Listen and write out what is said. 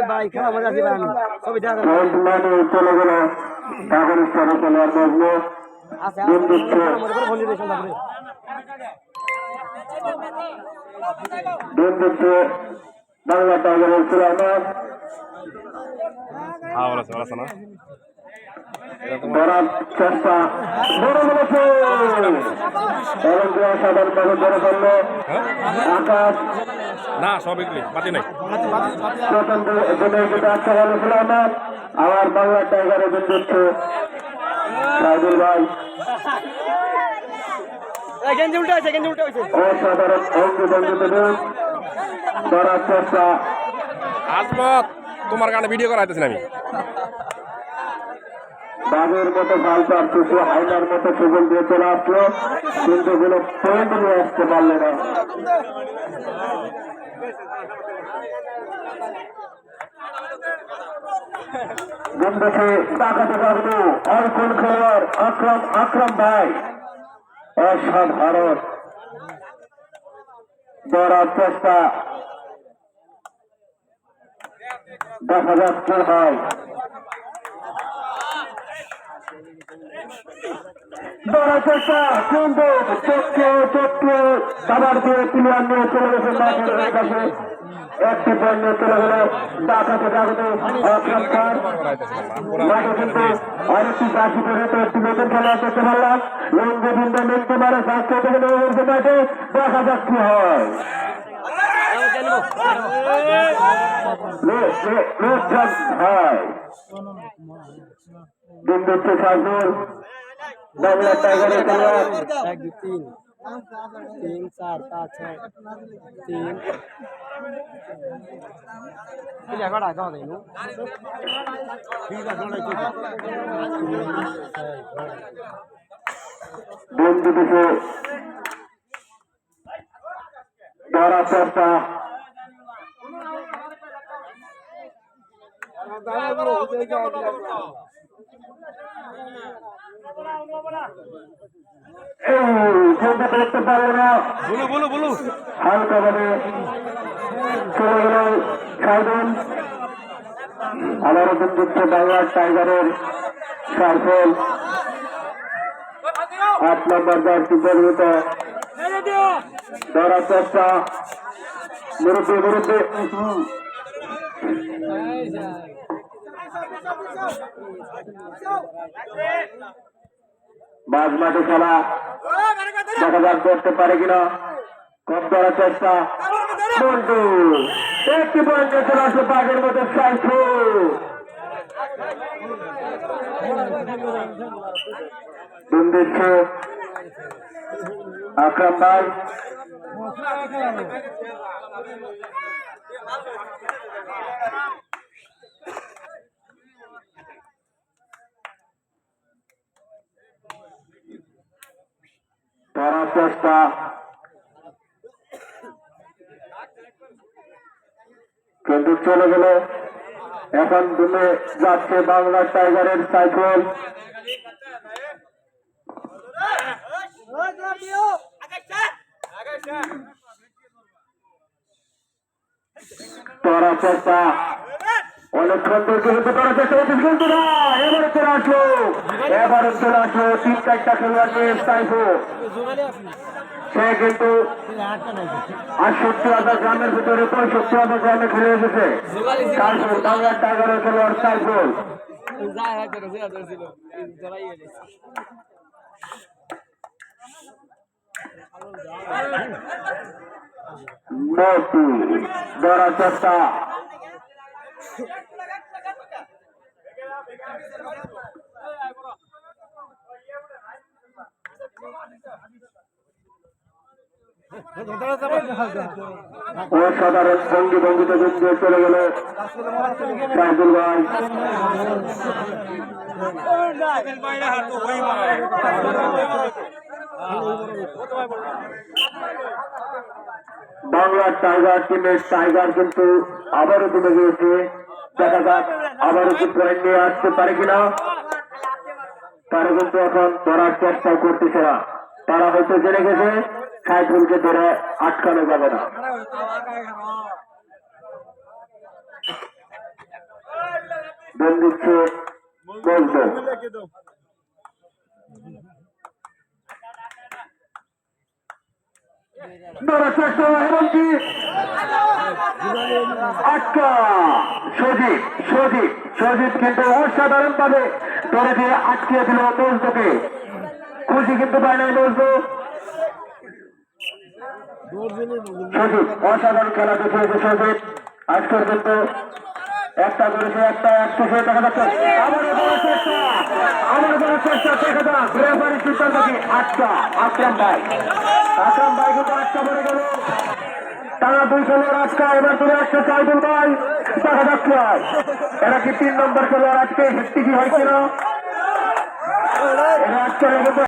ভাই খেলা মজা আছে ভাই ছবি দেখা চলে গেল এখন স্তরে চলে আর বসবো দিন দিচ্ছে বাংলা টাইগারের সুরাইমান ধরার চেষ্টা বড় বলেছে এবং সাধারণভাবে ধরে ফেললো আকাশ না সব বাতি নাই প্রথম দিনে যেটা আচ্ছা ভালো সুলাইমান আমার বাংলা টাইগারে দিন দিচ্ছে সাইদুল ভাই অসাধারণ অঙ্গ ভঙ্গিতে ধরার চেষ্টা আজমত তোমার গানে ভিডিও করা হইতেছি আমি বাঘের মতো ভাল পারতেছে আইনার মতো সুযোগ দিয়ে চলে আসলো কিন্তু কোনো পয়েন্ট নিয়ে আসতে পারলে না দেখে তাকাতে পারবো আর কোন খেলোয়াড় আকরাম ভাই অসাধারণ ধরার চেষ্টা দেখা যাচ্ছে হয় ধরার চেষ্টা কিন্তু চোখকে খাবার দিয়ে প্লেয়ার নিয়ে চলে গেছে মাঠের কাছে একটি বল নিয়ে চলে গেল ডাকাতে ডাকতে আকরাম খান মাঠে কিন্তু আরেকটি বাসি করে তো একটি নতুন খেলা করতে পারলাম রঙ্গবিন্দ মিলতে পারে স্বাস্থ্য থেকে মাঠে দেখা যাক কি হয় দিন দিচ্ছে সাজুল বাংলা টাইগারের খেলোয়াড় 1 2 3 3 4 5 6 3 ये बड़ा गांव है नु ठीक है जोड़े को দিন দিচ্ছে ধরা চেষ্টা করতে পারে না হালকা ভাবে চলে গেল সাইদুল আবারও দিন দিচ্ছে বাংলার টাইগারের সার্কেল 8 নম্বর জার্সি পরিহিত ধরার চেষ্টা মুরব্বী বাজ মাঠে খেলা দেখা যাক করতে পারে কিনা কম ধরার চেষ্টা বন্ধু একটি পয়েন্টে চলে আসলো বাঘের মতো সাইফু দিন দিচ্ছে আকরাম ভাই ধরার চেষ্টা কিন্তু চলে গেল এখন তুমি যাচ্ছে বাংলা টাইগারের সাইকেল ধরার চেষ্টা অনেকক্ষণ ধরে করার চেষ্টা করছে কিন্তু না এবারে চলে আসলো 3-4টা খেলোয়াড় নিয়ে সাইফু সে কিন্তু 68,000 গ্রামের ভিতরে 65,000 গ্রামে খেলে এসেছে বাংলার টাইগারের খেলোয়াড় সাইফুল মতি ধরার চেষ্টা অসাধারণ ভঙ্গিতে যুদ্ধে চলে গেল সাইদুল ভাই বাংলার টাইগার টিমের টাইগার কিন্তু আবারও তুলে গিয়েছে দেখা যাক আবারও কি পয়েন্ট নিয়ে আসতে পারে কিনা তারা কিন্তু এখন ধরার চেষ্টা করতেছে না। তারা হয়তো জেনে গেছে সাইফুলকে ধরে আটকানো যাবে না। বল দিচ্ছে বলতো ধরার চেষ্টা এমনকি আটকা সজীব সজীব সজীব কিন্তু অসাধারণ ভাবে ধরে দিয়ে আটকে দিল মজদুকে। খুশি কিন্তু পায় নাই মজদু। সজীব অসাধারণ খেলা দেখিয়েছে সজীব আজকের কিন্তু একটা করেছে একটা দেখা যাচ্ছে। আমার বড় চেষ্টা দেখা যাক রেফারির সিদ্ধান্ত কি আটকা। আকরাম ভাই কিন্তু আটকা পড়ে গেল। তারা 2 খেলোয়াড় আজকে এবার তুলে আসছে সাইফুল ভাই। দেখা যাচ্ছে এরা কি 3 নম্বর খেলোয়াড় আজকে হিটটি কি হয় কিনা এরা আজকে